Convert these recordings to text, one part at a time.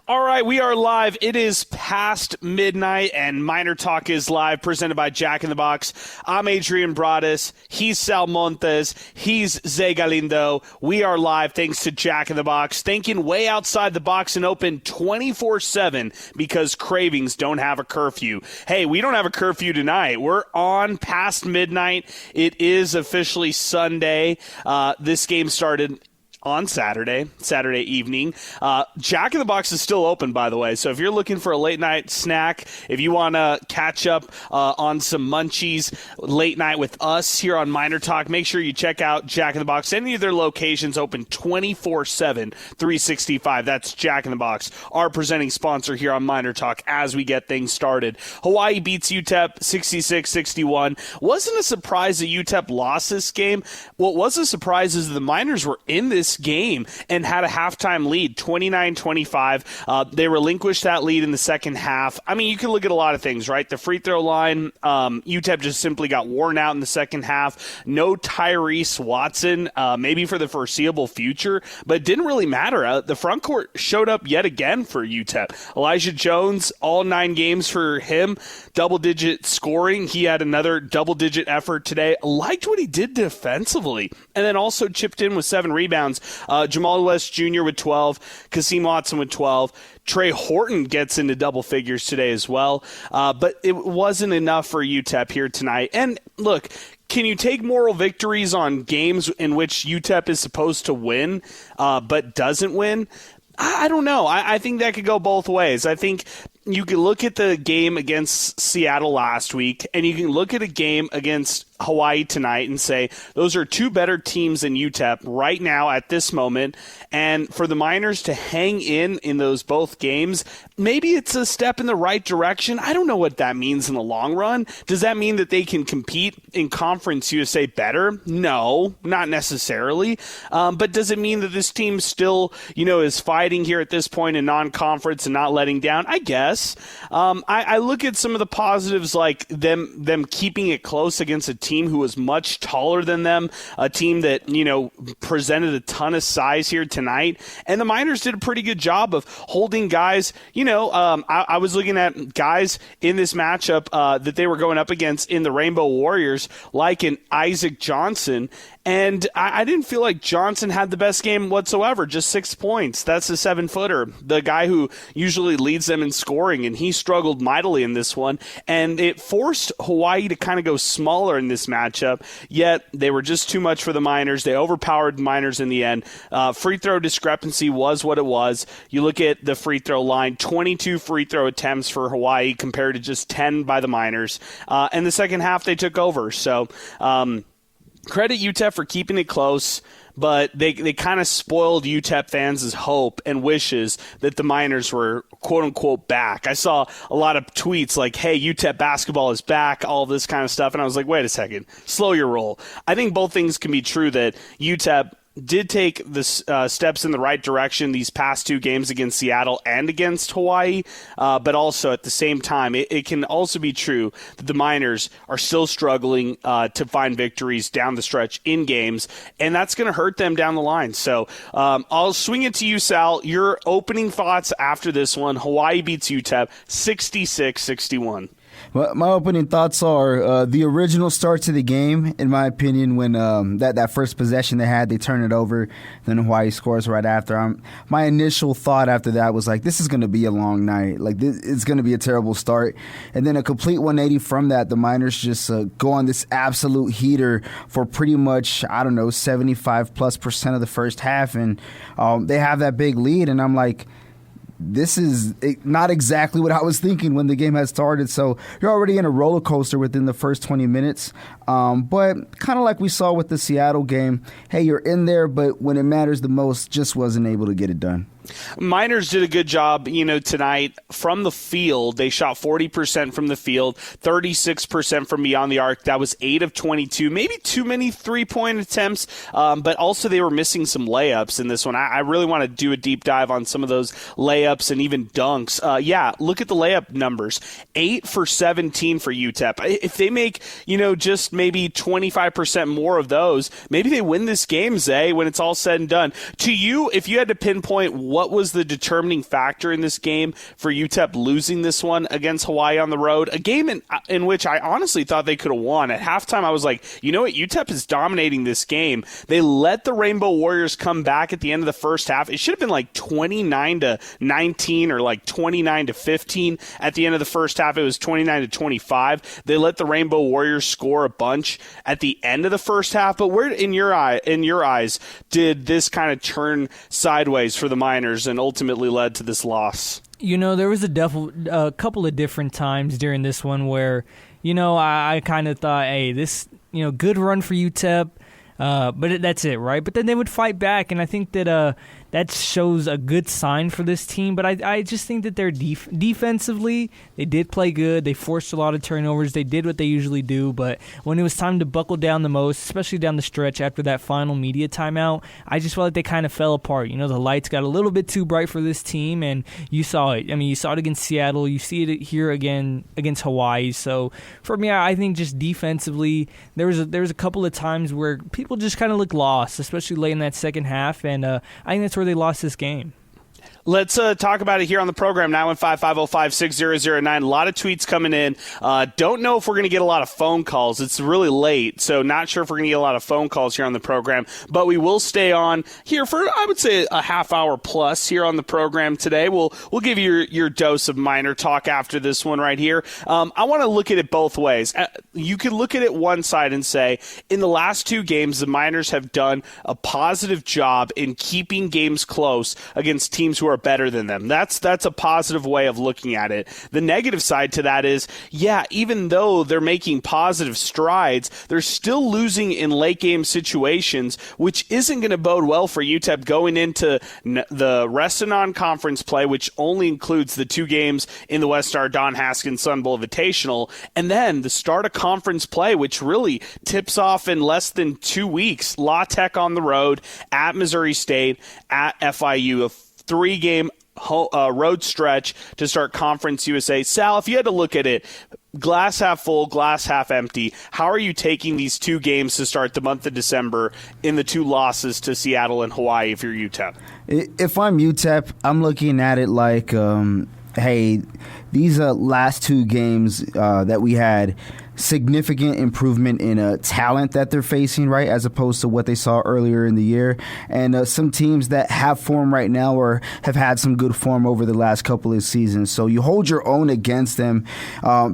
All right, we are live. It is past midnight, and MinerTalk is live, presented by Jack in the Box. I'm Adrian Broadus. He's Sal Montes. He's Zay Galindo. We are live thanks to Jack in the Box, thinking way outside the box and open 24/7 because cravings don't have a curfew. Hey, we don't have a curfew tonight. We're on past midnight. It is officially Sunday. This game started on Saturday evening. Jack in the Box is still open, by the way. So if you're looking for a late night snack, if you want to catch up on some munchies late night with us here on MinerTalk, make sure you check out Jack in the Box. Any of their locations open 24/7, 365. That's Jack in the Box, our presenting sponsor here on MinerTalk as we get things started. Hawaii beats UTEP 66-61. Wasn't a surprise that UTEP lost this game. What was a surprise is the Miners were in this game and had a halftime lead, 29-25. They relinquished that lead in the second half. I mean, you can look at a lot of things, right? The free throw line, UTEP just simply got worn out in the second half. No Tyrese Watson, maybe for the foreseeable future, but it didn't really matter. The front court showed up yet again for UTEP. Elijah Jones, all 9 games for him, double-digit scoring. He had another double-digit effort today. I liked what he did defensively, and then also chipped in with 7 rebounds. Jamal West Jr. with 12, Kasim Watson with 12. Trey Horton gets into double figures today as well. But it wasn't enough for UTEP here tonight. And look, can you take moral victories on games in which UTEP is supposed to win but doesn't win? I don't know. I think that could go both ways. I think you can look at the game against Seattle last week, and you can look at a game against Hawaii tonight and say those are 2 better teams than UTEP right now at this moment. And for the Miners to hang in those both games, maybe it's a step in the right direction. I don't know what that means in the long run. Does that mean that they can compete in Conference USA better? No, not necessarily. But does it mean that this team still, is fighting here at this point in non-conference and not letting down? I guess. I look at some of the positives, like them keeping it close against a team who was much taller than them, a team that, presented a ton of size here tonight. And the Miners did a pretty good job of holding guys. I was looking at guys in this matchup that they were going up against in the Rainbow Warriors, like an Isaac Johnson. And I didn't feel like Johnson had the best game whatsoever, just 6 points. That's a 7-footer, the guy who usually leads them in scoring, and he struggled mightily in this one. And it forced Hawaii to kind of go smaller in this matchup, yet they were just too much for the Miners. They overpowered the Miners in the end. Free throw discrepancy was what it was. You look at the free throw line, 22 free throw attempts for Hawaii compared to just 10 by the Miners. And the second half, they took over. So, credit UTEP for keeping it close, but they kind of spoiled UTEP fans' hope and wishes that the Miners were quote-unquote back. I saw a lot of tweets like, hey, UTEP basketball is back, all this kind of stuff, and I was like, wait a second, slow your roll. I think both things can be true, that UTEP did take the steps in the right direction these past 2 games against Seattle and against Hawaii, but also at the same time, it can also be true that the Miners are still struggling to find victories down the stretch in games, and that's going to hurt them down the line. So I'll swing it to you, Sal. Your opening thoughts after this one. Hawaii beats UTEP 66-61. Well, my opening thoughts are the original start to the game, in my opinion, when that first possession they had, they turn it over, then Hawaii scores right after. My initial thought after that was like, this is going to be a long night. Like, it's going to be a terrible start. And then a complete 180 from that, the Miners just go on this absolute heater for pretty much, 75+% of the first half. And they have that big lead, and I'm like, this is not exactly what I was thinking when the game had started. So you're already in a roller coaster within the first 20 minutes. But kind of like we saw with the Seattle game, hey, you're in there, but when it matters the most, just wasn't able to get it done. Miners did a good job, tonight from the field. They shot 40% from the field, 36% from beyond the arc. That was 8 of 22. Maybe too many three-point attempts, but also they were missing some layups in this one. I really want to do a deep dive on some of those layups and even dunks. Look at the layup numbers. 8 for 17 for UTEP. If they make, just maybe 25% more of those, maybe they win this game, Zay, when it's all said and done. To you, if you had to pinpoint what was the determining factor in this game for UTEP losing this one against Hawaii on the road? A game in which I honestly thought they could have won. At halftime, I was like, you know what? UTEP is dominating this game. They let the Rainbow Warriors come back at the end of the first half. It should have been like 29-19 or like 29-15 at the end of the first half. It was 29-25. They let the Rainbow Warriors score a bunch at the end of the first half. But where, in your eyes, did this kind of turn sideways for the Miners and ultimately led to this loss? There was a couple of different times during this one where, I kind of thought, hey, this, good run for UTEP, but that's it, right? But then they would fight back, and I think that that shows a good sign for this team. But I just think that they're defensively, they did play good. They forced a lot of turnovers. They did what they usually do. But when it was time to buckle down the most, especially down the stretch after that final media timeout, I just felt like they kind of fell apart. The lights got a little bit too bright for this team, and you saw it. I mean, you saw it against Seattle. You see it here again against Hawaii. So for me, I think just defensively, there was a couple of times where people just kind of looked lost, especially late in that second half, and I think that's where they lost this game. Let's talk about it here on the program, 915-505-6009. A lot of tweets coming in. Don't know if we're going to get a lot of phone calls. It's really late, so not sure if we're going to get a lot of phone calls here on the program. But we will stay on here for, I would say, a half hour plus here on the program today. We'll give you your dose of Miner Talk after this one right here. I want to look at it both ways. You could look at it one side and say, in the last two games, the Miners have done a positive job in keeping games close against teams who are better than them. That's a positive way of looking at it. The negative side to that is, even though they're making positive strides, they're still losing in late game situations, which isn't going to bode well for UTEP going into the rest of non-conference play, which only includes the two games in the West Star Don Haskins Sun Bowl Invitational, and then the start of conference play, which really tips off in less than 2 weeks. La Tech on the road, at Missouri State, at FIU, a 3-game road stretch to start Conference USA. Sal, if you had to look at it, glass half full, glass half empty, how are you taking these two games to start the month of December in the two losses to Seattle and Hawaii if you're UTEP? If I'm UTEP, I'm looking at it like, hey, these last two games that we had, significant improvement in talent that they're facing, right, as opposed to what they saw earlier in the year. And some teams that have form right now or have had some good form over the last couple of seasons. So you hold your own against them,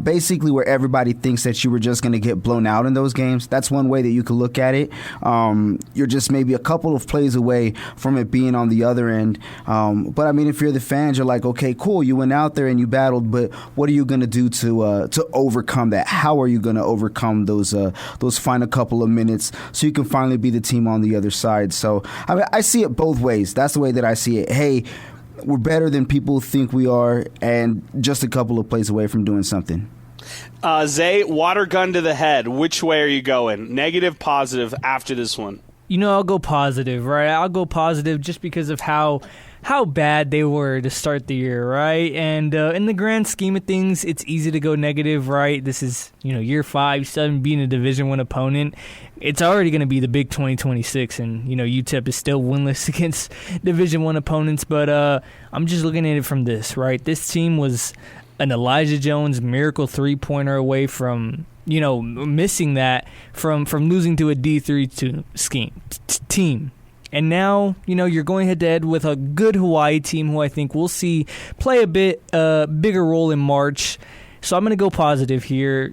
basically where everybody thinks that you were just going to get blown out in those games. That's one way that you could look at it. You're just maybe a couple of plays away from it being on the other end. But, I mean, if you're the fans, you're like, okay, cool, you went out there and you battled, but what are you going to do to overcome that? How are you going to overcome those final couple of minutes so you can finally be the team on the other side? So I mean, I see it both ways. That's the way that I see it. Hey, we're better than people think we are, and just a couple of plays away from doing something. Zay, water gun to the head. Which way are you going? Negative, positive after this one? I'll go positive, right? I'll go positive just because of how bad they were to start the year, right? And in the grand scheme of things, it's easy to go negative, right? This is, year 5, 7 being a Division I opponent. It's already going to be the big 2026, and, UTEP is still winless against Division I opponents. But I'm just looking at it from this, right? This team was an Elijah Jones miracle three-pointer away from missing that from losing to a D3 team. And now, you're going head-to-head with a good Hawaii team who I think we'll see play a bit bigger role in March. So I'm going to go positive here.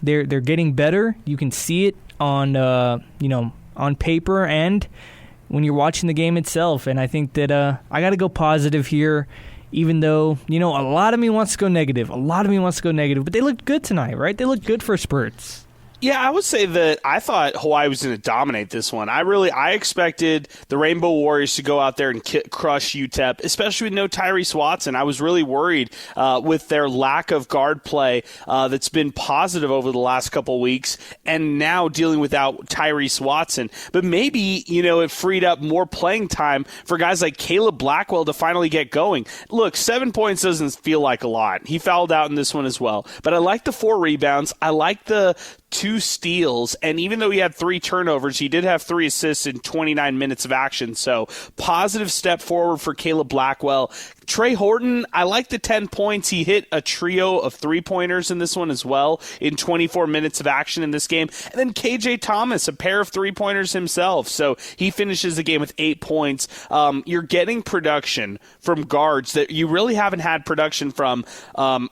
They're getting better. You can see it on on paper and when you're watching the game itself. And I think that I got to go positive here. Even though, a lot of me wants to go negative. But they looked good tonight, right? They looked good for spurts. Yeah, I would say that I thought Hawaii was going to dominate this one. I expected the Rainbow Warriors to go out there and crush UTEP, especially with no Tyrese Watson. I was really worried with their lack of guard play that's been positive over the last couple weeks, and now dealing without Tyrese Watson. But maybe, it freed up more playing time for guys like Caleb Blackwell to finally get going. Look, 7 points doesn't feel like a lot. He fouled out in this one as well. But I like the 4 rebounds. I like the 2 steals, and even though he had 3 turnovers, he did have 3 assists in 29 minutes of action. So positive step forward for Caleb Blackwell. Trey Horton, I like the 10 points. He hit a trio of 3-pointers in this one as well in 24 minutes of action in this game. And then KJ Thomas, a pair of 3-pointers himself. So he finishes the game with 8 points. You're getting production from guards that you really haven't had production from.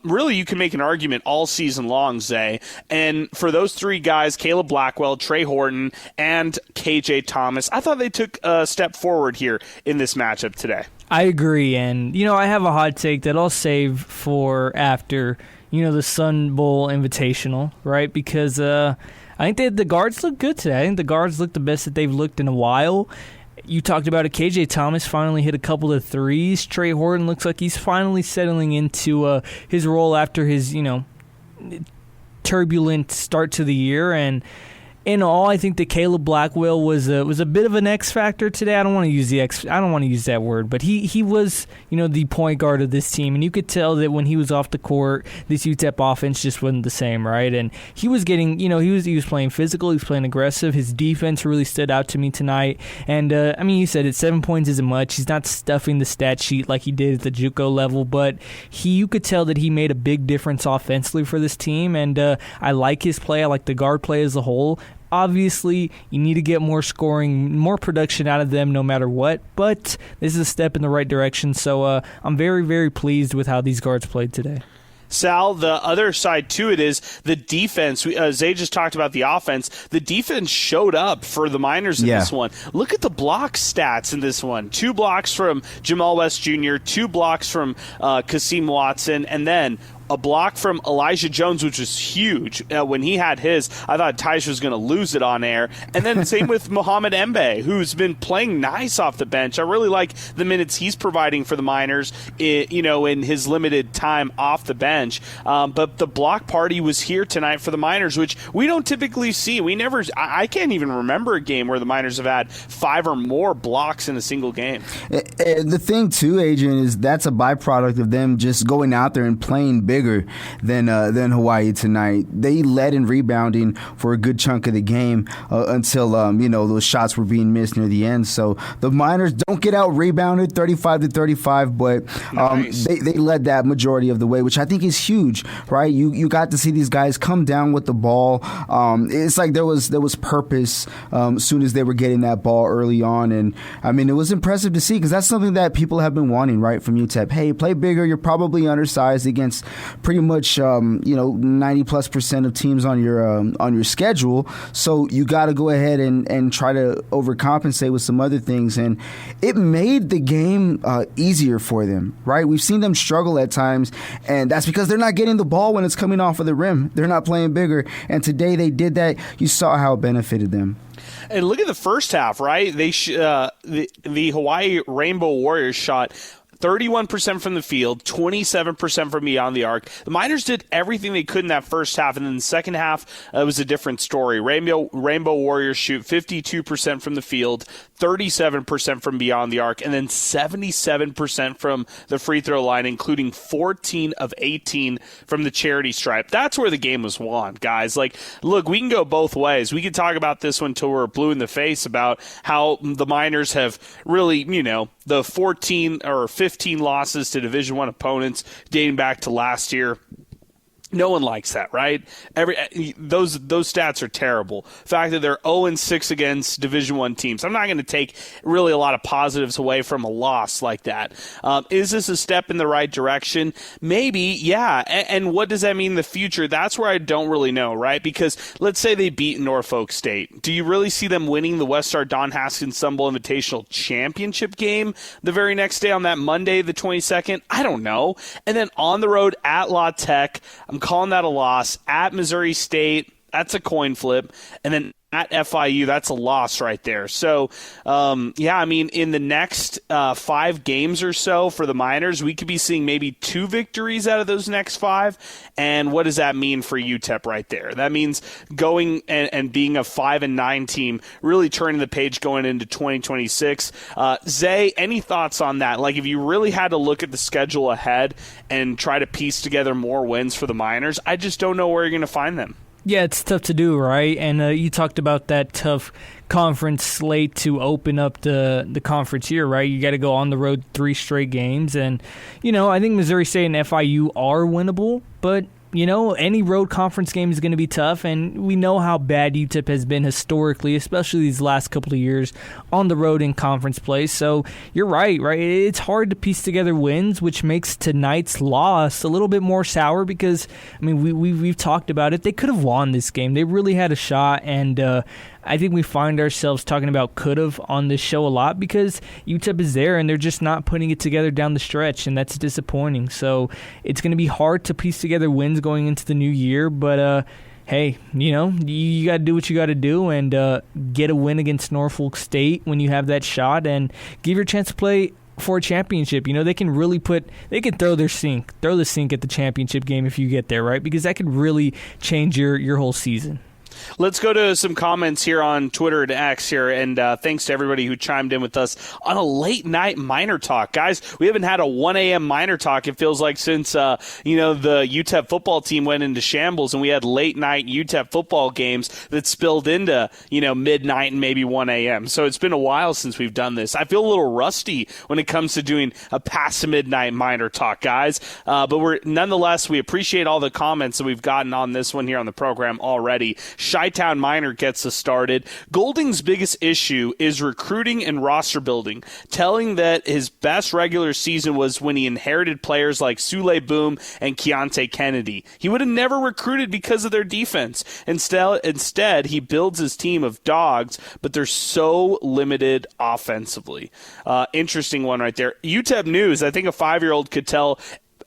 Really, you can make an argument all season long, Zay. And for those 3 guys, Caleb Blackwell, Trey Horton, and KJ Thomas, I thought they took a step forward here in this matchup today. I agree, and I have a hot take that I'll save for after the Sun Bowl Invitational, right? Because I think the guards look good today. I think the guards look the best that they've looked in a while. You talked about it. KJ Thomas finally hit a couple of threes. Trey Horton looks like he's finally settling into his role after his turbulent start to the year. And in all, I think that Caleb Blackwell was a bit of an X factor today. I don't want to use that word, but he was the point guard of this team, and you could tell that when he was off the court, this UTEP offense just wasn't the same, right? And he was getting he was playing physical, he was playing aggressive. His defense really stood out to me tonight, and you said it, 7 points isn't much. He's not stuffing the stat sheet like he did at the JUCO level, but you could tell that he made a big difference offensively for this team, and I like his play. I like the guard play as a whole. Obviously, you need to get more scoring, more production out of them no matter what, but this is a step in the right direction, so I'm very, very pleased with how these guards played today. Sal, the other side to it is the defense. Zay just talked about the offense. The defense showed up for the Miners in this one. Look at the block stats in this one. 2 blocks from Jamal West Jr., 2 blocks from Kasim Watson, and then a block from Elijah Jones, which was huge. When he had his, I thought Tysh was going to lose it on air. And then same with Mohamed Embe, who's been playing nice off the bench. I really like the minutes he's providing for the Miners, in his limited time off the bench. But the block party was here tonight for the Miners, which we don't typically see. I can't even remember a game where the Miners have had 5 or more blocks in a single game. The thing, too, Adrian, is that's a byproduct of them just going out there and playing bigger than Hawai'i tonight. They led in rebounding for a good chunk of the game until those shots were being missed near the end. So the Miners don't get out rebounded 35-35, but nice. they led that majority of the way, which I think is huge, right? You got to see these guys come down with the ball. It's like there was purpose as soon as they were getting that ball early on, and it was impressive to see because that's something that people have been wanting, right, from UTEP. Hey, play bigger. You're probably undersized against pretty much 90+% of teams on your schedule, so you got to go ahead and try to overcompensate with some other things, and it made the game easier for them, right? We've seen them struggle at times, and that's because they're not getting the ball when it's coming off of the rim. They're not playing bigger, and today they did that. You saw how it benefited them. And look at the first half, right? They the Hawaii Rainbow Warriors shot 31% from the field, 27% from beyond the arc. The Miners did everything they could in that first half, and then the second half, it was a different story. Rainbow Warriors shoot 52% from the field, 37% from beyond the arc, and then 77% from the free throw line, including 14 of 18 from the charity stripe. That's where the game was won, guys. Look, we can go both ways. We can talk about this one till we're blue in the face about how the Miners have really, the 14 or 15 losses to Division I opponents dating back to last year. No one likes that, right? Those stats are terrible. The fact that they're 0-6 against Division I teams. I'm not going to take really a lot of positives away from a loss like that. Is this a step in the right direction? Maybe, yeah. And what does that mean in the future? That's where I don't really know, right? Because let's say they beat Norfolk State. Do you really see them winning the Westar Don Haskins Sun Bowl Invitational Championship game the very next day on that Monday, the 22nd? I don't know. And then on the road at La Tech, I'm calling that a loss. At Missouri State, that's a coin flip. And then at FIU, that's a loss right there. So, in the next 5 games or so for the Miners, we could be seeing maybe 2 victories out of those next 5. And what does that mean for UTEP right there? That means going and being a 5-9 team, really turning the page going into 2026. Zay, any thoughts on that? If you really had to look at the schedule ahead and try to piece together more wins for the Miners, I just don't know where you're going to find them. Yeah, it's tough to do, right? And you talked about that tough conference slate to open up the conference here, right? You got to go on the road 3 straight games. And, I think Missouri State and FIU are winnable, but any road conference game is going to be tough, and we know how bad UTEP has been historically, especially these last couple of years on the road in conference play. So you're right? It's hard to piece together wins, which makes tonight's loss a little bit more sour because, we've talked about it. They could have won this game. They really had a shot, and I think we find ourselves talking about could have on this show a lot because UTEP is there and they're just not putting it together down the stretch, and that's disappointing. So it's going to be hard to piece together wins going into the new year, but hey, you got to do what you got to do and get a win against Norfolk State when you have that shot and give your chance to play for a championship. They can really throw the sink at the championship game if you get there, right? Because that could really change your whole season. Let's go to some comments here on Twitter and X here, and thanks to everybody who chimed in with us on a late-night Miner Talk. Guys, we haven't had a 1 a.m. Miner Talk, it feels like, since the UTEP football team went into shambles, and we had late-night UTEP football games that spilled into, midnight and maybe 1 a.m. So it's been a while since we've done this. I feel a little rusty when it comes to doing a past-midnight Miner Talk, guys. But nonetheless, we appreciate all the comments that we've gotten on this one here on the program already. Chi-Town Miner gets us started. Golding's biggest issue is recruiting and roster building, telling that his best regular season was when he inherited players like Sule Boom and Keontae Kennedy. He would have never recruited because of their defense. Instead, he builds his team of dogs, but they're so limited offensively. Interesting one right there. UTEP News, I think a 5-year-old could tell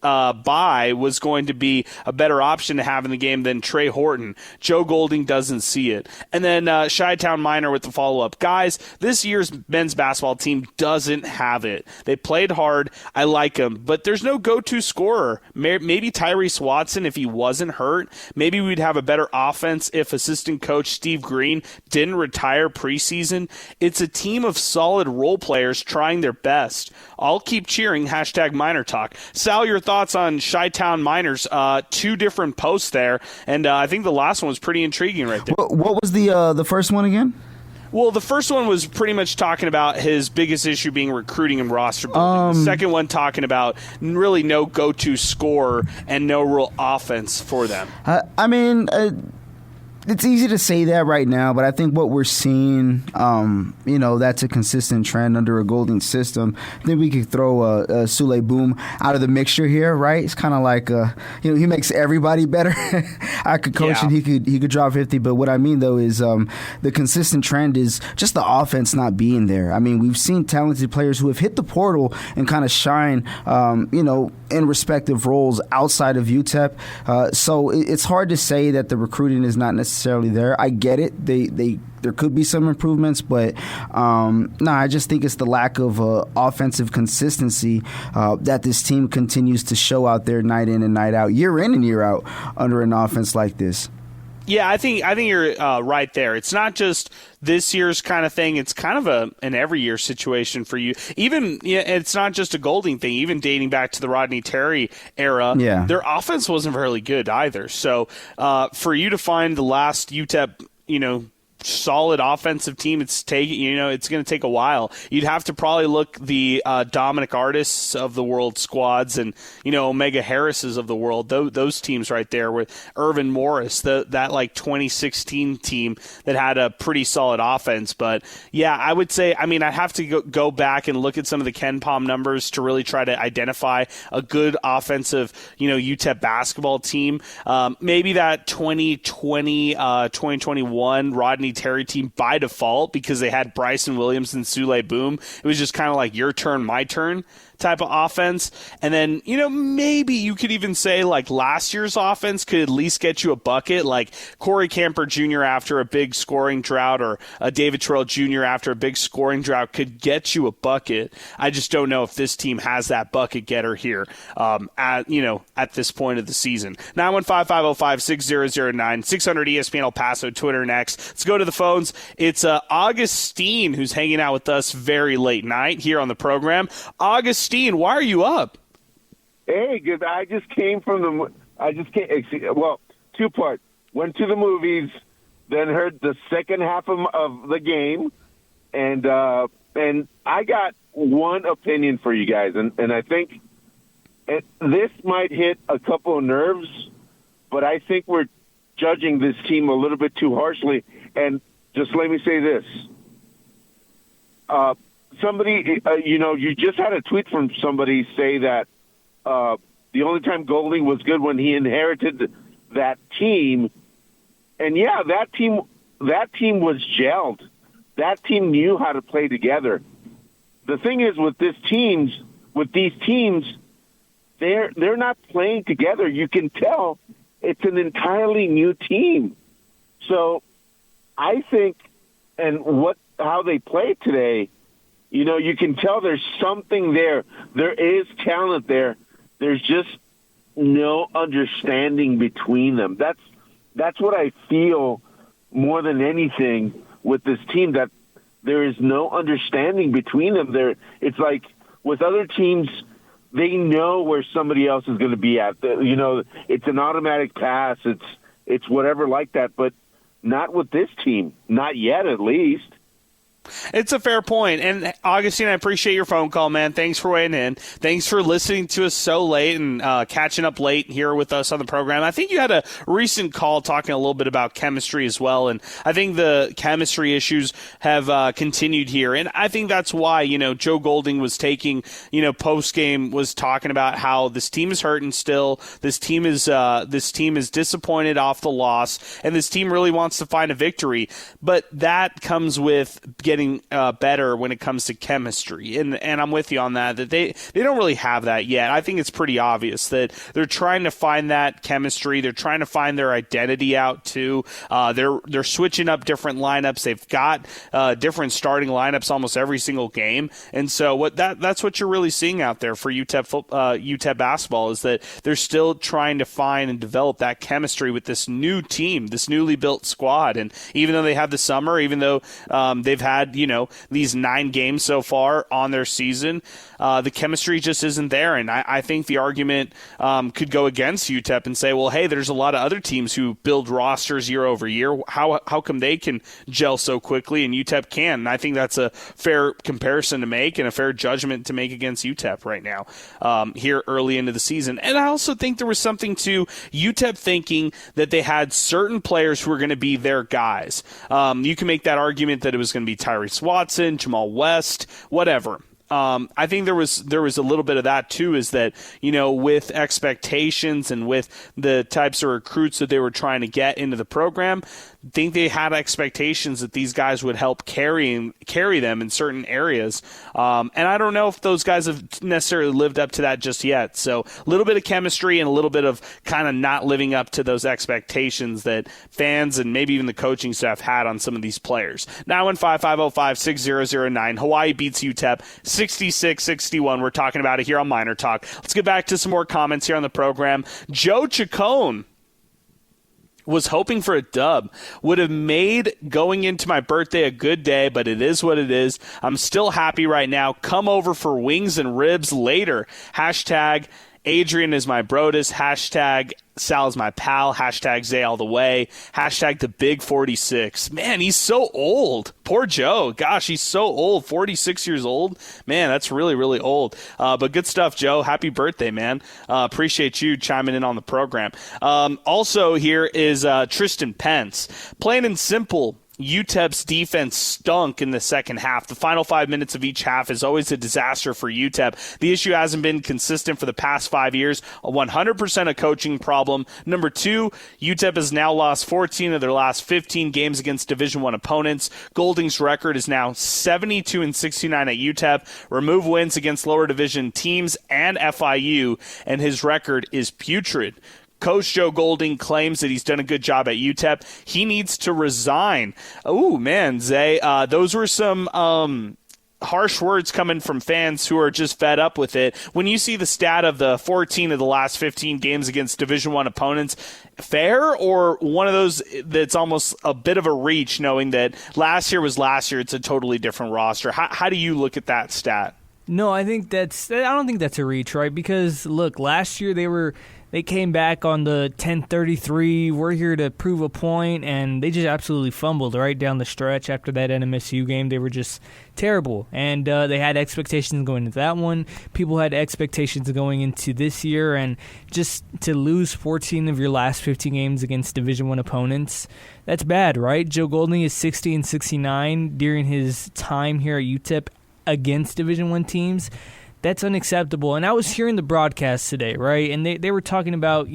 was going to be a better option to have in the game than Trey Horton. Joe Golding doesn't see it. And then Chi-Town Miner with the follow-up. Guys, this year's men's basketball team doesn't have it. They played hard. I like them. But there's no go-to scorer. Maybe Tyrese Watson if he wasn't hurt. Maybe we'd have a better offense if assistant coach Steve Green didn't retire preseason. It's a team of solid role players trying their best. I'll keep cheering. #MinerTalk. Sal, your thoughts on Chi-Town Miners? 2 different posts there, and I think the last one was pretty intriguing right there. What was the first one again? Well, the first one was pretty much talking about his biggest issue being recruiting and roster building. The second one talking about really no go-to scorer and no real offense for them. It's easy to say that right now, but I think what we're seeing, that's a consistent trend under a Golding system. I think we could throw Sule Boom out of the mixture here, right? It's kind of like, he makes everybody better. I could coach and he could drop 50, but what I mean, though, is the consistent trend is just the offense not being there. We've seen talented players who have hit the portal and kind of shine, in respective roles outside of UTEP. So it's hard to say that the recruiting is not necessarily there. I get it. There could be some improvements, but I just think it's the lack of offensive consistency that this team continues to show out there night in and night out, year in and year out under an offense like this. Yeah, I think you're right there. It's not just this year's kind of thing. It's kind of an every year situation for you. Even it's not just a Golding thing. Even dating back to the Rodney Terry era, their offense wasn't really good either. So for you to find the last UTEP, solid offensive team, it's going to take a while. You'd have to probably look the Dominic Artists of the world squads and Omega Harris's of the world, those teams right there with Irvin Morris, that 2016 team that had a pretty solid offense. But yeah, I would say I have to go back and look at some of the Ken Palm numbers to really try to identify a good offensive UTEP basketball team. Maybe that 2020 2021 Rodney Terry team by default, because they had Bryson Williams and Sule Boom. It was just kind of like your turn, my turn type of offense. And then, maybe you could even say last year's offense could at least get you a bucket, like Corey Camper Jr. after a big scoring drought, or David Terrell Jr. after a big scoring drought could get you a bucket. I just don't know if this team has that bucket getter here at this point of the season. 915-505-6009, 600 ESPN El Paso, Twitter next. Let's go to the phones. It's Augustine who's hanging out with us very late night here on the program. Augustine, why are you up? Hey, because I just came from well, 2 parts. went to the movies, then heard the second half of the game, and I got one opinion for you guys, and I think this might hit a couple of nerves, but I think we're judging this team a little bit too harshly. And just let me say this. Somebody, you just had a tweet from somebody say that the only time Golding was good when he inherited that team. And yeah, that team was gelled. That team knew how to play together. The thing is with these teams, they're not playing together. You can tell it's an entirely new team. So I think, and how they play today, you can tell there's something there. There is talent there. There's just no understanding between them. That's what I feel more than anything with this team, that there is no understanding between them. It's like with other teams, they know where somebody else is going to be at. It's an automatic pass. It's whatever like that, but not with this team. Not yet, at least. It's a fair point. And, Augustine, I appreciate your phone call, man. Thanks for weighing in. Thanks for listening to us so late and catching up late here with us on the program. I think you had a recent call talking a little bit about chemistry as well, and I think the chemistry issues have continued here. And I think that's why, Joe Golding was taking, post-game was talking about how this team is hurting still. This team is disappointed off the loss, and this team really wants to find a victory. But that comes with getting better when it comes to chemistry. And I'm with you on that they don't really have that yet. I think it's pretty obvious that they're trying to find that chemistry. They're trying to find their identity out too. They're switching up different lineups. They've got different starting lineups almost every single game. And so that's what you're really seeing out there for UTEP basketball, is that they're still trying to find and develop that chemistry with this new team, this newly built squad. And even though they have the summer, even though they've had these 9 games so far on their season, the chemistry just isn't there. And I think the argument could go against UTEP and say, well, hey, there's a lot of other teams who build rosters year over year. How come they can gel so quickly and UTEP can? And I think that's a fair comparison to make and a fair judgment to make against UTEP right now here early into the season. And I also think there was something to UTEP thinking that they had certain players who were going to be their guys. You can make that argument that it was going to be Tyrese Watson, Jamal West, whatever. I think there was a little bit of that too, is that, with expectations and with the types of recruits that they were trying to get into the program, I think they had expectations that these guys would help carry them in certain areas. And I don't know if those guys have necessarily lived up to that just yet. So a little bit of chemistry and a little bit of kind of not living up to those expectations that fans and maybe even the coaching staff had on some of these players. 915-505-6009. Hawaii beats UTEP 66-61. We're talking about it here on Miner Talk. Let's get back to some more comments here on the program. Joe Chacon was hoping for a dub. Would have made going into my birthday a good day, but it is what it is. I'm still happy right now. Come over for wings and ribs later. Hashtag Adrian is my brodus. Hashtag Sal is my pal. Hashtag Zay all the way. Hashtag the big 46. Man, he's so old. Poor Joe. Gosh, he's so old. 46 years old. Man, that's really, really old. But good stuff, Joe. Happy birthday, man. Appreciate you chiming in on the program. Also here is Tristan Pence. Plain and simple, UTEP's defense stunk in the second half. The final 5 minutes of each half is always a disaster for UTEP. The issue hasn't been consistent for the past 5 years. 100% a coaching problem. Number 2, UTEP has now lost 14 of their last 15 games against Division I opponents. Golding's record is now 72-69 at UTEP. Remove wins against lower division teams and FIU, and his record is putrid. Coach Joe Golding claims that he's done a good job at UTEP. He needs to resign. Oh, man, Zay, those were some harsh words coming from fans who are just fed up with it. When you see the stat of the 14 of the last 15 games against Division I opponents, fair, or one of those that's almost a bit of a reach, knowing that last year was last year, it's a totally different roster? How do you look at that stat? No, I don't think that's a reach, right? Because look, last year they came back on the 10-33. We're here to prove a point, and they just absolutely fumbled right down the stretch after that NMSU game. They were just terrible, and they had expectations going into that one. People had expectations going into this year, and just to lose 14 of your last 15 games against Division I opponents, that's bad, right? Joe Goldney is 60-69 during his time here at UTEP against Division I teams. That's unacceptable. And I was hearing the broadcast today, right? And they were talking about,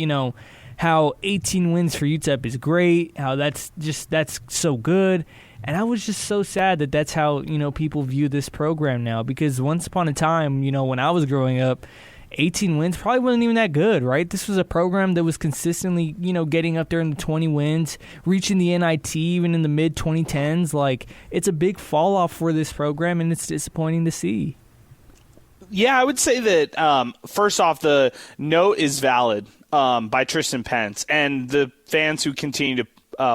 how 18 wins for UTEP is great, how that's so good. And I was just so sad that that's how, people view this program now. Because once upon a time, when I was growing up, 18 wins probably wasn't even that good, right? This was a program that was consistently, getting up there in the 20 wins, reaching the NIT even in the mid-2010s. Like, it's a big fall-off for this program, and it's disappointing to see. Yeah, I would say that, first off, the note is valid by Tristan Pence and the fans who continue to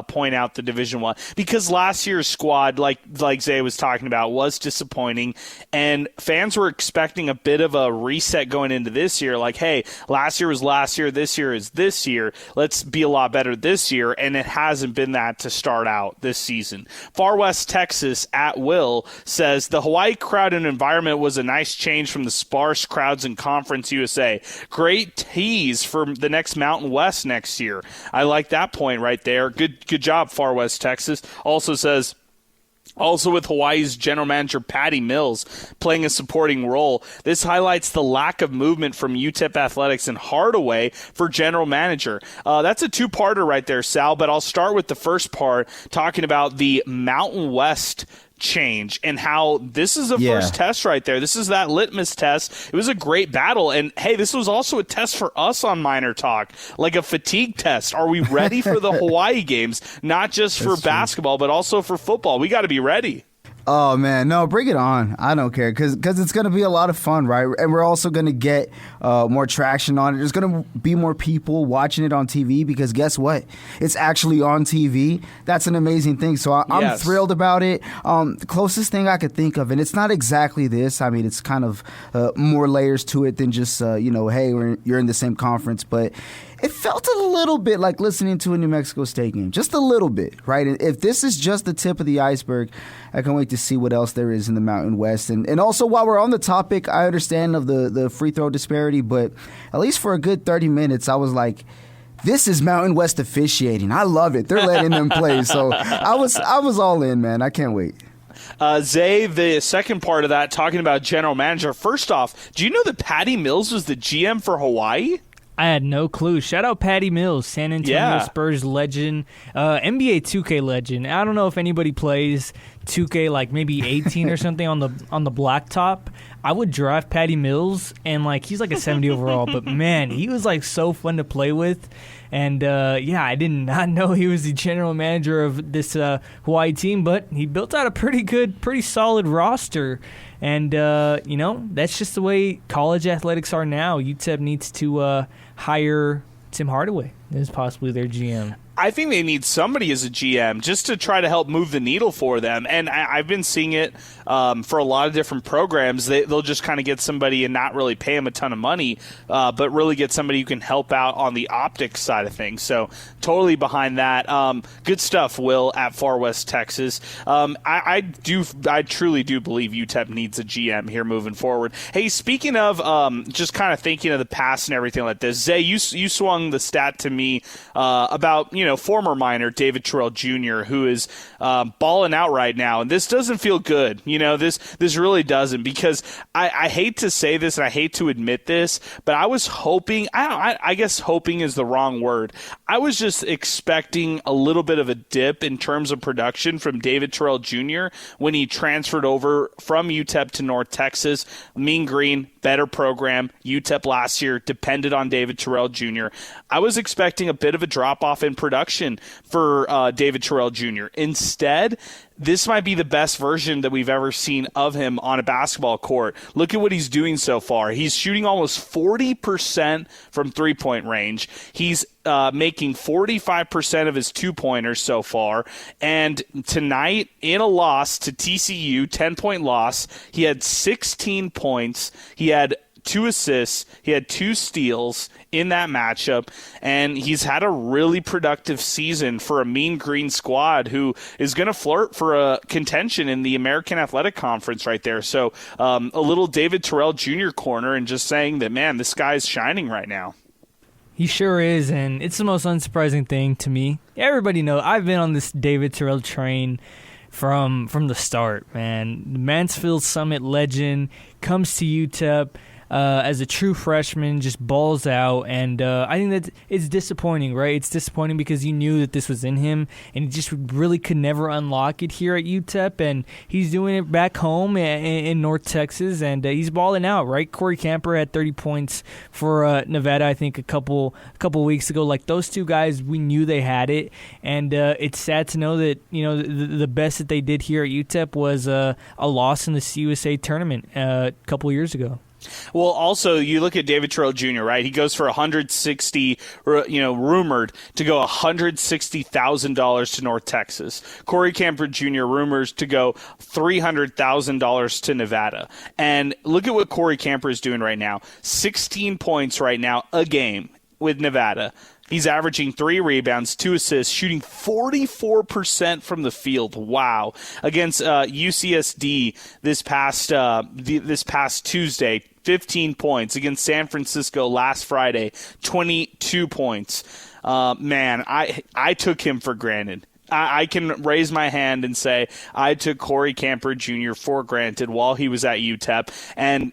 point out the Division I, because last year's squad, like Zay was talking about, was disappointing, and fans were expecting a bit of a reset going into this year. Like, hey, last year was last year, this year is this year. Let's be a lot better this year, and it hasn't been that to start out this season. Far West Texas at Will says the Hawaii crowd and environment was a nice change from the sparse crowds in Conference USA. Great tease for the next Mountain West next year. I like that point right there. Good job, Far West Texas. Also says, also with Hawaii's general manager Patty Mills playing a supporting role, this highlights the lack of movement from UTEP Athletics and Hardaway for general manager. That's a two-parter right there, Sal, but I'll start with the first part, talking about the Mountain West change and how this is a first test right there. This is that litmus test. It was a great battle, and hey, this was also a test for us on MinerTalk, like a fatigue test. Are we ready for the Hawaii games? Not just for basketball, but also for football. We got to be ready. Oh, man, no, bring it on. I don't care because it's going to be a lot of fun, right? And we're also going to get more traction on it. There's going to be more people watching it on TV because guess what? It's actually on TV. That's an amazing thing. So I'm thrilled about it. The closest thing I could think of, and it's not exactly this. I mean, it's kind of more layers to it than just, hey, you're in the same conference. But it felt a little bit like listening to a New Mexico State game, just a little bit, right? If this is just the tip of the iceberg, I can't wait to see what else there is in the Mountain West. And also, while we're on the topic, I understand of the free throw disparity, but at least for a good 30 minutes, I was like, this is Mountain West officiating. I love it. They're letting them play. So I was all in, man. I can't wait. Zay, the second part of that, talking about general manager. First off, do you know that Patty Mills was the GM for Hawaii? I had no clue. Shout out Patty Mills, San Antonio Spurs legend, NBA 2K legend. I don't know if anybody plays 2K like maybe 18 or something on the blacktop. I would draft Patty Mills, and he's like a 70 overall, but man, he was so fun to play with. And I did not know he was the general manager of this Hawaii team, but he built out a pretty solid roster. And, that's just the way college athletics are now. UTEP needs to hire Tim Hardaway as possibly their GM. I think they need somebody as a GM just to try to help move the needle for them. And I've been seeing it for a lot of different programs. They'll just kind of get somebody and not really pay them a ton of money, but really get somebody who can help out on the optics side of things. So totally behind that. Good stuff, Will, at Far West Texas. I truly do believe UTEP needs a GM here moving forward. Hey, speaking of just kind of thinking of the past and everything like this, Zay, you swung the stat to me about, former Miner David Terrell Jr., who is balling out right now. And this doesn't feel good. This really doesn't, because I hate to say this and I hate to admit this, but I was hoping, I guess hoping is the wrong word. I was just expecting a little bit of a dip in terms of production from David Terrell Jr. when he transferred over from UTEP to North Texas. Mean Green, better program. UTEP last year depended on David Terrell Jr. I was expecting a bit of a drop-off in production for David Terrell Jr. Instead, this might be the best version that we've ever seen of him on a basketball court. Look at what he's doing so far. He's shooting almost 40% from three-point range. He's making 45% of his two-pointers so far. And tonight, in a loss to TCU, 10-point loss, he had 16 points. He had 2 assists. He had 2 steals in that matchup, and he's had a really productive season for a Mean Green squad who is going to flirt for a contention in the American Athletic Conference right there. So a little David Terrell Jr. corner, and just saying that, man, this guy's shining right now. He sure is, and it's the most unsurprising thing to me. Everybody knows I've been on this David Terrell train from the start, man. The Mansfield Summit legend comes to UTEP as a true freshman, just balls out, and I think that it's disappointing, right? It's disappointing because you knew that this was in him, and he just really could never unlock it here at UTEP, and he's doing it back home in North Texas, and he's balling out, right? Corey Camper had 30 points for Nevada, I think, a couple weeks ago. Like, those two guys, we knew they had it, and it's sad to know that, you know, the best that they did here at UTEP was a loss in the CUSA tournament a couple years ago. Well, also, you look at David Terrell Jr., right? He goes for 160, rumored to go $160,000 to North Texas. Corey Camper Jr. rumors to go $300,000 to Nevada. And look at what Corey Camper is doing right now. 16 points right now a game with Nevada. He's averaging 3 rebounds, 2 assists, shooting 44% from the field. Wow. Against UCSD this past Tuesday, 15 points. Against San Francisco last Friday, 22 points. Man, I took him for granted. I can raise my hand and say I took Corey Camper Jr. for granted while he was at UTEP. And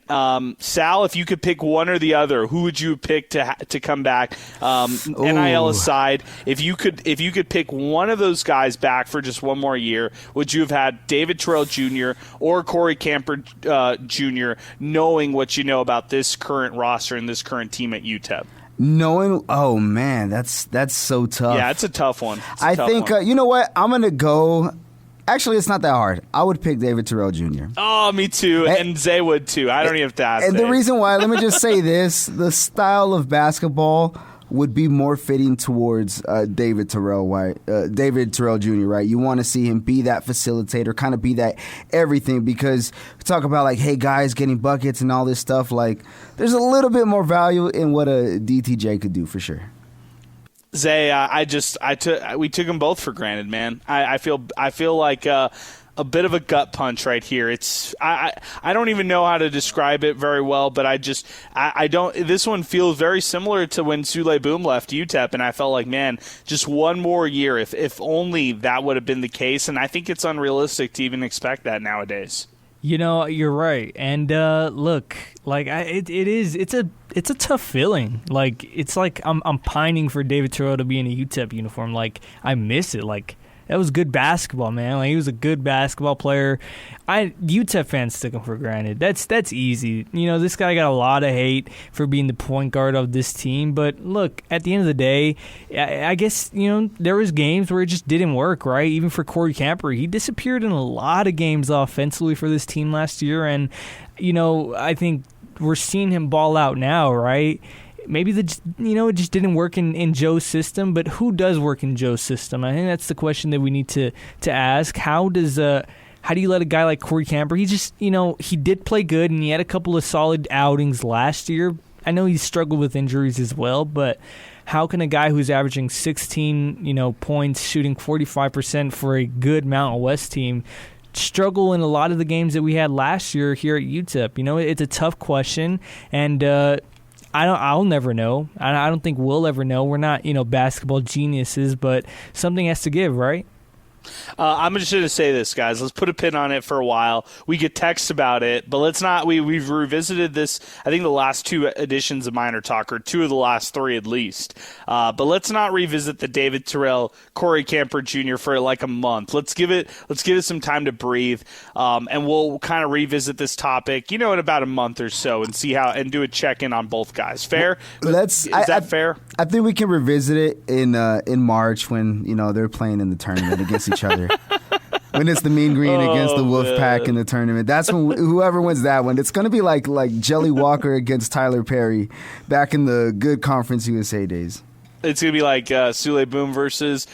Sal, if you could pick one or the other, who would you pick to come back? NIL aside, if you could pick one of those guys back for just one more year, would you have had David Terrell Jr. or Corey Camper Jr. knowing what you know about this current roster and this current team at UTEP? Oh man, that's so tough. Yeah, it's a tough one. I think you know what? I'm gonna go. Actually, it's not that hard. I would pick David Terrell Jr. Oh, me too, and Zay would too. I don't even have to ask. And Zay. the reason why, let me just say this: the style of basketball would be more fitting towards David Terrell Jr., right? You want to see him be that facilitator, kind of be that everything, because we talk about, like, hey, guys getting buckets and all this stuff. Like, there's a little bit more value in what a DTJ could do for sure. Zay, we took them both for granted, man. I feel like a bit of a gut punch right here. It's I don't even know how to describe it very well, but I don't. This one feels very similar to when Sule Boom left UTEP, and I felt like, man, just one more year. If only that would have been the case, and I think it's unrealistic to even expect that nowadays. You know, you're right, and look, like it's a tough feeling. Like, it's like I'm pining for David Terrell to be in a UTEP uniform. Like, I miss it. Like, that was good basketball, man. Like, he was a good basketball player. UTEP fans took him for granted. That's easy. You know, this guy got a lot of hate for being the point guard of this team. But look, at the end of the day, I guess, you know, there was games where it just didn't work, right? Even for Corey Camper, he disappeared in a lot of games offensively for this team last year. And, you know, I think we're seeing him ball out now, right? Maybe it just didn't work in Joe's system, but who does work in Joe's system? I think that's the question that we need to ask. How do you let a guy like Corey Camper? He just, you know, he did play good and he had a couple of solid outings last year. I know he struggled with injuries as well, but how can a guy who's averaging 16, points, shooting 45% for a good Mountain West team struggle in a lot of the games that we had last year here at UTEP? You know, it's a tough question, and I'll never know. I don't think we'll ever know. We're not, basketball geniuses, but something has to give, right? I'm just going to say this, guys. Let's put a pin on it for a while. We get texts about it, but let's not. We've revisited this, I think, the last 2 editions of MinerTalk, or 2 of the last 3 at least. But let's not revisit the David Terrell, Corey Camper Jr. for like a month. Let's give it some time to breathe, and we'll kind of revisit this topic, in about a month or so, and see how, and do a check-in on both guys. Fair? Is that fair? I think we can revisit it in March when they're playing in the tournament against each other. when it's the Mean Green against the Wolf man. Pack in the tournament. That's when whoever wins that one, it's going to be like Jelly Walker against Tyler Perry back in the good Conference USA days. It's going to be like Sule Boom versus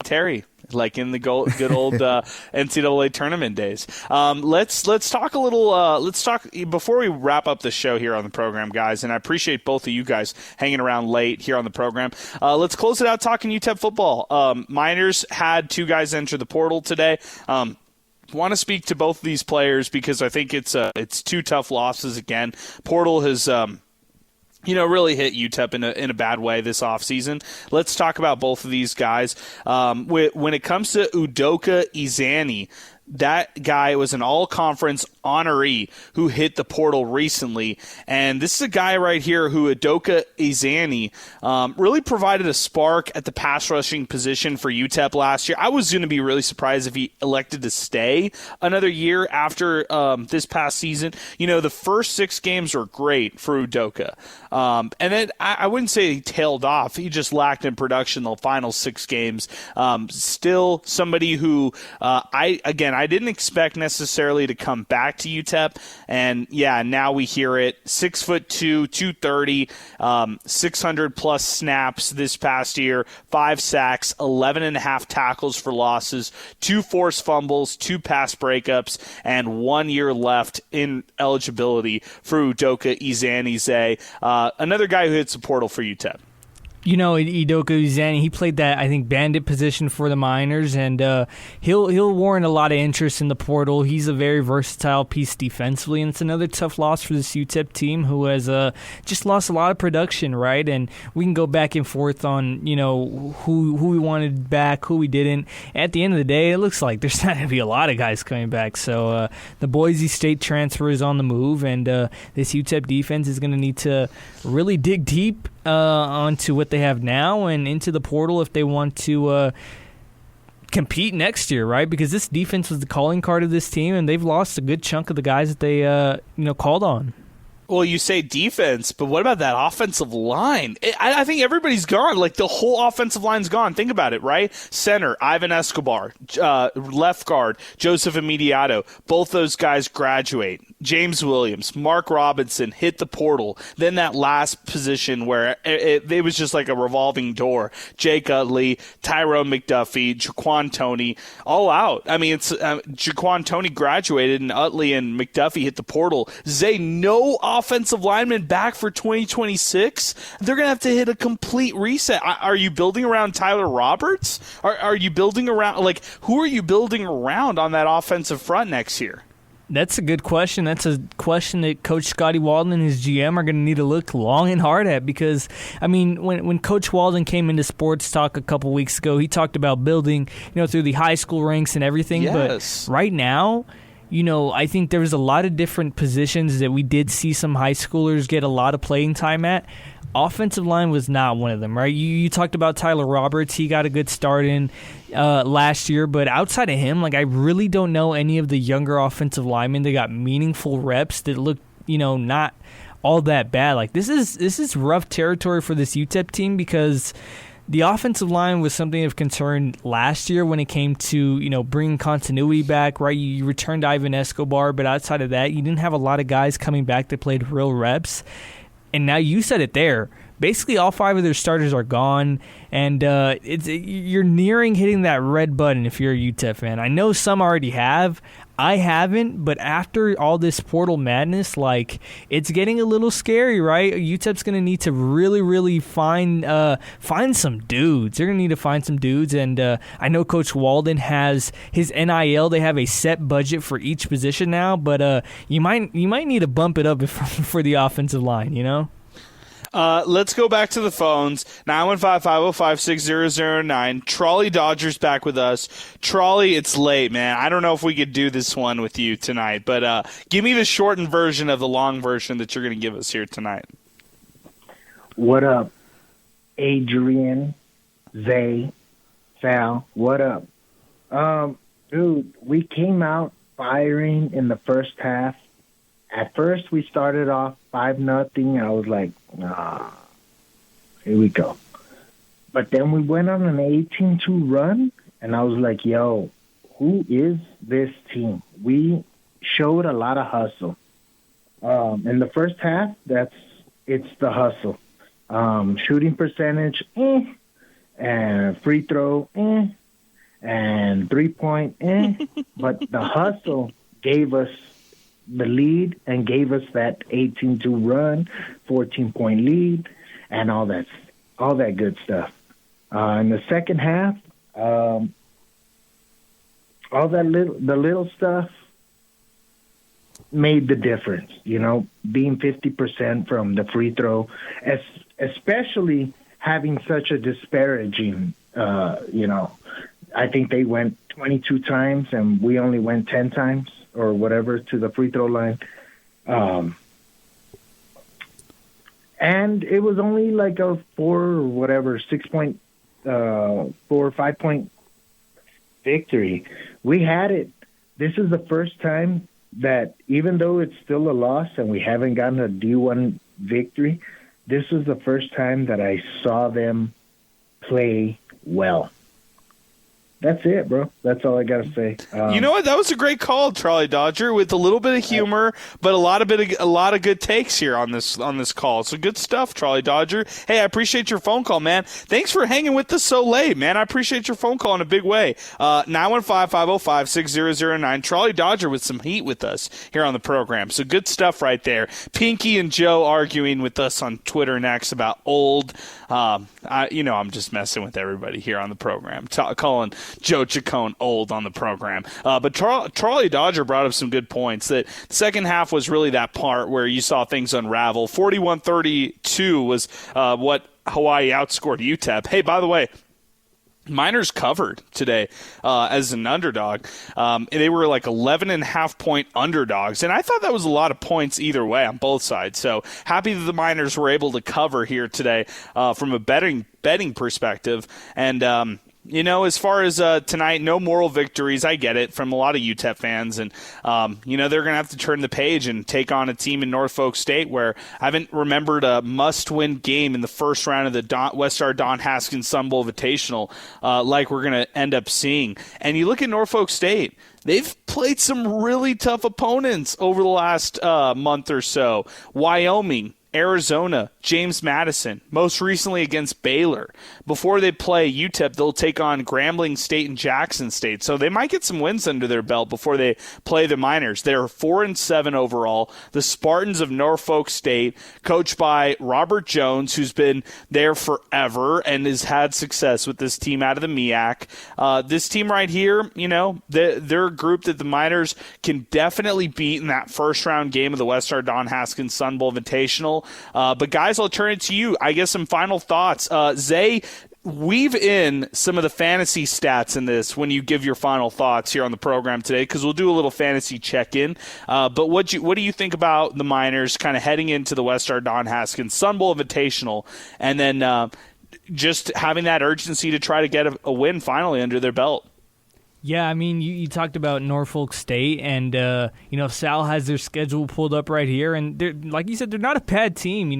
Terry, like in the good old NCAA tournament days. Let's talk a little. Let's talk before we wrap up the show here on the program, guys. And I appreciate both of you guys hanging around late here on the program. Let's close it out talking UTEP football. Miners had 2 guys enter the portal today. Want to speak to both of these players because I think it's 2 tough losses again. Portal has really hit UTEP in a bad way this offseason. Let's talk about both of these guys. When it comes to Udoka Izani, that guy was an all-conference honoree who hit the portal recently. And this is a guy right here who, Udoka Izani, really provided a spark at the pass rushing position for UTEP last year. I was going to be really surprised if he elected to stay another year after this past season. The first 6 games were great for Udoka. And then I wouldn't say he tailed off. He just lacked in production the final 6 games. Still somebody who I didn't expect necessarily to come back to UTEP, and now we hear it. 6'2", 230, 600 plus snaps this past year, 5 sacks, 11.5 tackles for losses, 2 forced fumbles, 2 pass breakups, and 1 year left in eligibility for Udoka Izani. Another guy who hits the portal for UTEP. Udoka Izani, he played that, I think, bandit position for the Miners, and he'll warrant a lot of interest in the portal. He's a very versatile piece defensively, and it's another tough loss for this UTEP team who has just lost a lot of production, right? And we can go back and forth on, who we wanted back, who we didn't. At the end of the day, it looks like there's not going to be a lot of guys coming back. So the Boise State transfer is on the move, and this UTEP defense is going to need to really dig deep onto what they have now and into the portal if they want to compete next year, right? Because this defense was the calling card of this team, and they've lost a good chunk of the guys that they called on. Well, you say defense, but what about that offensive line? I think everybody's gone. Like, the whole offensive line's gone. Think about it, right? Center, Ivan Escobar. Left guard, Joseph Immediato. Both those guys graduate. James Williams, Mark Robinson hit the portal. Then that last position where it was just like a revolving door. Jake Utley, Tyrone McDuffie, Jaquan Toney, all out. I mean, it's Jaquan Toney graduated, and Utley and McDuffie hit the portal. Zay, no offensive lineman back for 2026. They're going to have to hit a complete reset. Are you building around Tyler Roberts? Are you building around, who are you building around on that offensive front next year? That's a good question. That's a question that Coach Scotty Walden and his GM are going to need to look long and hard at because, when Coach Walden came into Sports Talk a couple weeks ago, he talked about building, through the high school ranks and everything. Yes. But right now, I think there was a lot of different positions that we did see some high schoolers get a lot of playing time at. Offensive line was not one of them, right? You talked about Tyler Roberts. He got a good start in last year, but outside of him, I really don't know any of the younger offensive linemen that got meaningful reps that look, not all that bad. This is rough territory for this UTEP team because the offensive line was something of concern last year when it came to, bringing continuity back, right? You returned Ivan Escobar, but outside of that, you didn't have a lot of guys coming back that played real reps. And now you said it there. Basically, all 5 of their starters are gone, and you're nearing hitting that red button if you're a UTEP fan. I know some already have. I haven't, but after all this portal madness, it's getting a little scary, right? UTEP's going to need to really, really find some dudes. They're going to need to find some dudes, and I know Coach Walden has his NIL. They have a set budget for each position now, but you might need to bump it up for the offensive line, Let's go back to the phones. 915-505-6009. Trolley Dodger's back with us. Trolley, it's late, man. I don't know if we could do this one with you tonight, but give me the shortened version of the long version that you're going to give us here tonight. What up, Adrian, Zay, Sal? What up? Dude, we came out firing in the first half. At first, we started off 5-0. I was like, nah, here we go. But then we went on an 18-2 run, and I was like, yo, who is this team? We showed a lot of hustle. In the first half, it's the hustle. Shooting percentage, and free throw, and 3-point, but the hustle gave us the lead and gave us that 18-2 run, 14-point lead, and all that good stuff. In the second half, all the little stuff made the difference. Being 50% from the free throw, especially having such a disparaging. I think they went 22 times and we only went 10 times or whatever to the free throw line. And it was only like a 6-point, 4 or 5-point victory. We had it. This is the first time that even though it's still a loss and we haven't gotten a D1 victory, this was the first time that I saw them play well. That's it, bro. That's all I got to say. You know what? That was a great call, Trolley Dodger, with a little bit of humor, but a lot of good takes here on this call. So good stuff, Trolley Dodger. Hey, I appreciate your phone call, man. Thanks for hanging with us so late, man. I appreciate your phone call in a big way. 915-505-6009. Trolley Dodger with some heat with us here on the program. So good stuff right there. Pinky and Joe arguing with us on Twitter next about old. I'm just messing with everybody here on the program, calling Joe Chacon old on the program. But Trolley Dodger brought up some good points. That the second half was really that part where you saw things unravel. 41-32 was what Hawaii outscored UTEP. Hey, by the way, Miners covered today as an underdog. They were like 11.5-point underdogs, and I thought that was a lot of points either way on both sides. So happy that the Miners were able to cover here today from a betting perspective. And as far as tonight, no moral victories. I get it from a lot of UTEP fans. And, they're going to have to turn the page and take on a team in Norfolk State where I haven't remembered a must-win game in the first round of the Westar Don Haskins Sun Bowl Invitational like we're going to end up seeing. And you look at Norfolk State. They've played some really tough opponents over the last month or so. Wyoming, Arizona, James Madison, most recently against Baylor. Before they play UTEP, they'll take on Grambling State and Jackson State. So they might get some wins under their belt before they play the Miners. They're 4-7 overall. The Spartans of Norfolk State, coached by Robert Jones, who's been there forever and has had success with this team out of the MEAC. This team right here, they're a group that the Miners can definitely beat in that first-round game of the Westar Don Haskins Sun Bowl Invitational. But guys, I'll turn it to you. I guess some final thoughts. Zay, weave in some of the fantasy stats in this when you give your final thoughts here on the program today, because we'll do a little fantasy check-in. But what do you think about the Miners kind of heading into the Westar Don Haskins Sun Bowl Invitational, and then just having that urgency to try to get a win finally under their belt? Yeah, I mean, you talked about Norfolk State, and, Sal has their schedule pulled up right here. And, like you said, they're not a bad team,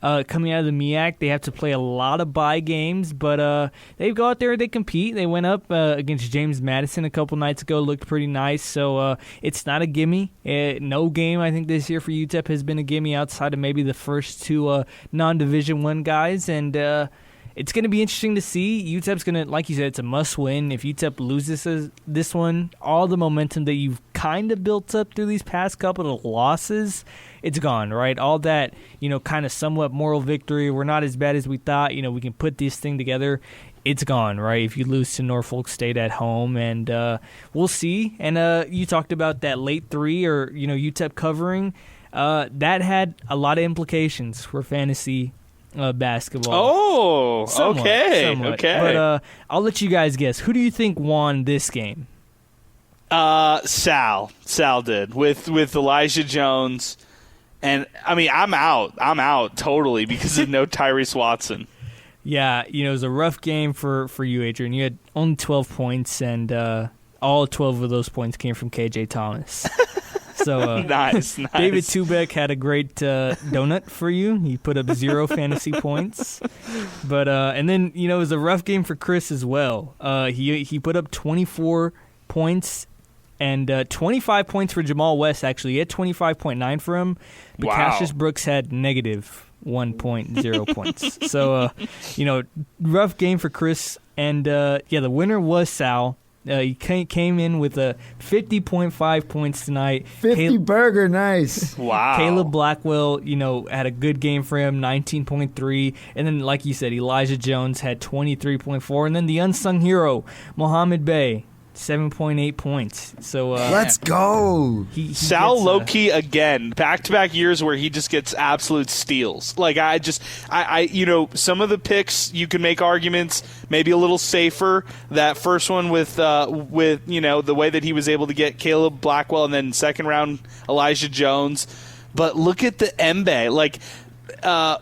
coming out of the MEAC. They have to play a lot of bye games, but they go out there, they compete. They went up against James Madison a couple nights ago, looked pretty nice. So it's not a gimme. No game, I think, this year for UTEP has been a gimme outside of maybe the first two non-Division I guys. And it's going to be interesting to see. UTEP's going to, like you said, it's a must-win. If UTEP loses this one, all the momentum that you've kind of built up through these past couple of losses, it's gone, right? All that, kind of somewhat moral victory, we're not as bad as we thought, we can put this thing together, it's gone, right? If you lose to Norfolk State at home, and we'll see. And you talked about that late three or, UTEP covering. That had a lot of implications for fantasy basketball. Oh, somewhat. Okay. But I'll let you guys guess. Who do you think won this game? Sal did with Elijah Jones, and I mean I'm out totally because of no Tyrese Watson. Yeah, it was a rough game for you, Adrian. You had only 12 points, and all 12 of those points came from KJ Thomas. So nice. David Tubeck had a great donut for you. He put up 0 fantasy points. But and then, it was a rough game for Chris as well. He put up 24 points. And 25 points for Jamal West, actually. He had 25.9 for him. But Wow. Cassius Brooks had negative 1.0 points. So, rough game for Chris. And, the winner was Sal. He came in with 50.5 points tonight. 50 burger, nice. Wow. Caleb Blackwell, had a good game for him, 19.3. And then, like you said, Elijah Jones had 23.4. And then the unsung hero, Mohamed Bey, 7.8 points. So Let's go. he Sal gets, low-key again, back-to-back years where he just gets absolute steals. Like, some of the picks, you can make arguments, maybe a little safer. That first one with the way that he was able to get Caleb Blackwell, and then second round Elijah Jones. But look at the Mbe. Like,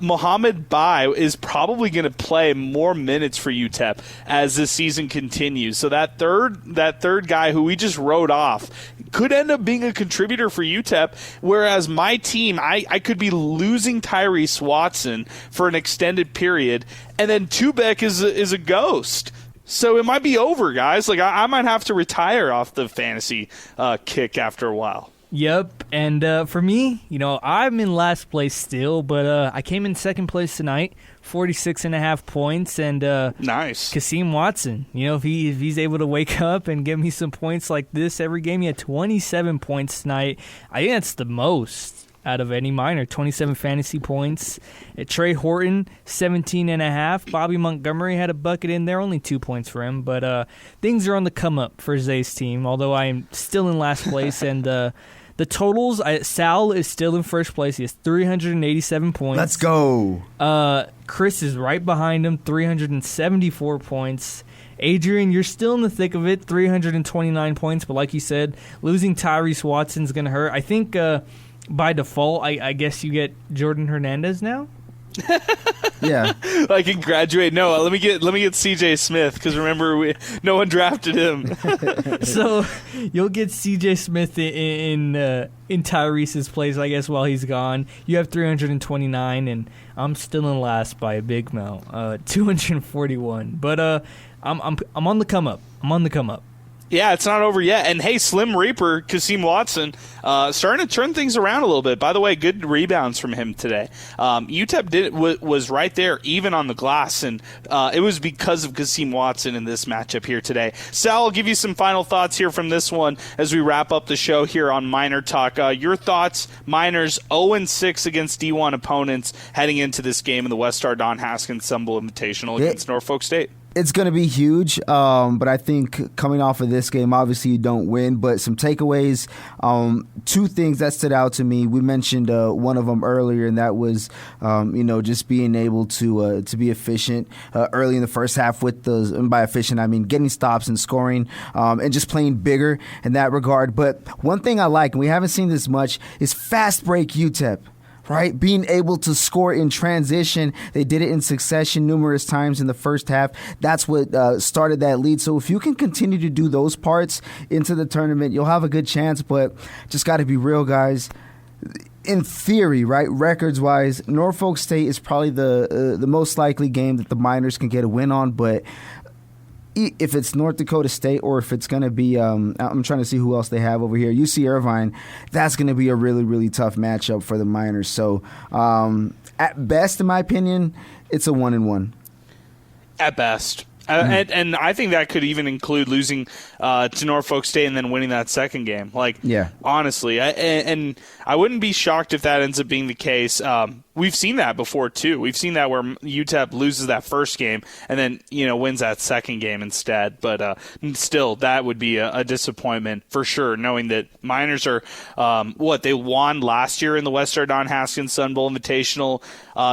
Mohamed Bai is probably going to play more minutes for UTEP as this season continues. So that third guy who we just wrote off could end up being a contributor for UTEP, whereas my team, I could be losing Tyrese Watson for an extended period, and then Tubek is a ghost. So it might be over, guys. Like, I might have to retire off the fantasy kick after a while. Yep, and for me, I'm in last place still, but I came in second place tonight, 46.5 points, and Nice. Kasim Watson, if he's able to wake up and give me some points like this every game, he had 27 points tonight. I think that's the most out of any Miner, 27 fantasy points. Trey Horton, 17.5. Bobby Montgomery had a bucket in there, only 2 points for him, but things are on the come up for Zay's team, although I am still in last place, and the totals, Sal is still in first place. He has 387 points. Let's go. Chris is right behind him, 374 points. Adrian, you're still in the thick of it, 329 points. But like you said, losing Tyrese Watson's going to hurt. I think by default, I guess you get Jordan Hernandez now. Yeah. I can graduate. No, let me get CJ Smith, because remember, no one drafted him. So you'll get CJ Smith in Tyrese's place, I guess, while he's gone. You have 329, and I'm still in last by a big amount, 241. But I'm on the come up. I'm on the come up. Yeah, it's not over yet. And hey, Slim Reaper, Kasim Watson, starting to turn things around a little bit. By the way, good rebounds from him today. UTEP was right there, even on the glass, and it was because of Kasim Watson in this matchup here today. Sal, I'll give you some final thoughts here from this one as we wrap up the show here on Miner Talk. Your thoughts, Miners 0-6 against D1 opponents heading into this game in the Westar Don Haskins Sumble Invitational against Norfolk State. It's going to be huge, but I think coming off of this game, obviously you don't win, but some takeaways, two things that stood out to me. We mentioned one of them earlier, and that was, just being able to be efficient early in the first half with those, and by efficient, I mean getting stops and scoring, and just playing bigger in that regard. But one thing I like, and we haven't seen this much, is fast break UTEP. Right? Being able to score in transition. They did it in succession numerous times in the first half. That's what started that lead. So if you can continue to do those parts into the tournament, you'll have a good chance. But just got to be real, guys. In theory, right, records-wise, Norfolk State is probably the most likely game that the Miners can get a win on. But if it's North Dakota State or if it's going to be, I'm trying to see who else they have over here, UC Irvine, that's going to be a really, really tough matchup for the Miners. So at best, in my opinion, it's a 1-1. At best. And I think that could even include losing to Norfolk State and then winning that second game. Like, yeah. Honestly, and I wouldn't be shocked if that ends up being the case. We've seen that before, too. We've seen that where UTEP loses that first game and then, wins that second game instead. But still, that would be a disappointment for sure, knowing that Miners are, they won last year in the Westar Don Haskins Sun Bowl Invitational.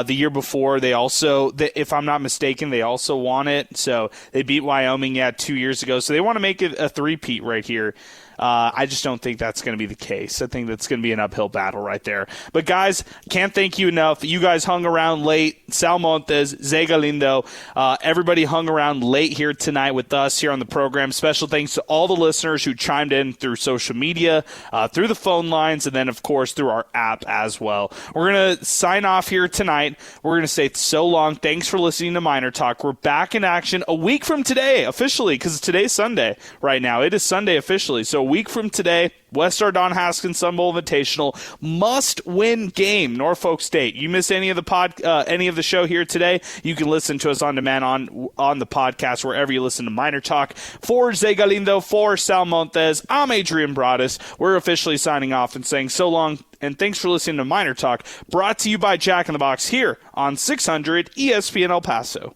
The year before, they also, if I'm not mistaken, they also won it. So they beat Wyoming, 2 years ago. So they want to make it a three-peat right here. I just don't think that's going to be the case. I think that's going to be an uphill battle right there. But guys, can't thank you enough. You guys hung around late. Sal Montes, Zay Galindo, everybody hung around late here tonight with us here on the program. Special thanks to all the listeners who chimed in through social media, through the phone lines, and then, of course, through our app as well. We're going to sign off here tonight. We're going to say so long. Thanks for listening to Miner Talk. We're back in action a week from today, officially, because today's Sunday right now. It is Sunday officially. So a week from today, West Don Haskins Sun Bowl Invitational, must-win game, Norfolk State. You miss any of the show here today, you can listen to us on demand on the podcast wherever you listen to Miner Talk. For Zay Galindo, for Sal Montes, I'm Adrian Broadus. We're officially signing off and saying so long, and thanks for listening to Miner Talk, brought to you by Jack in the Box here on 600 ESPN El Paso.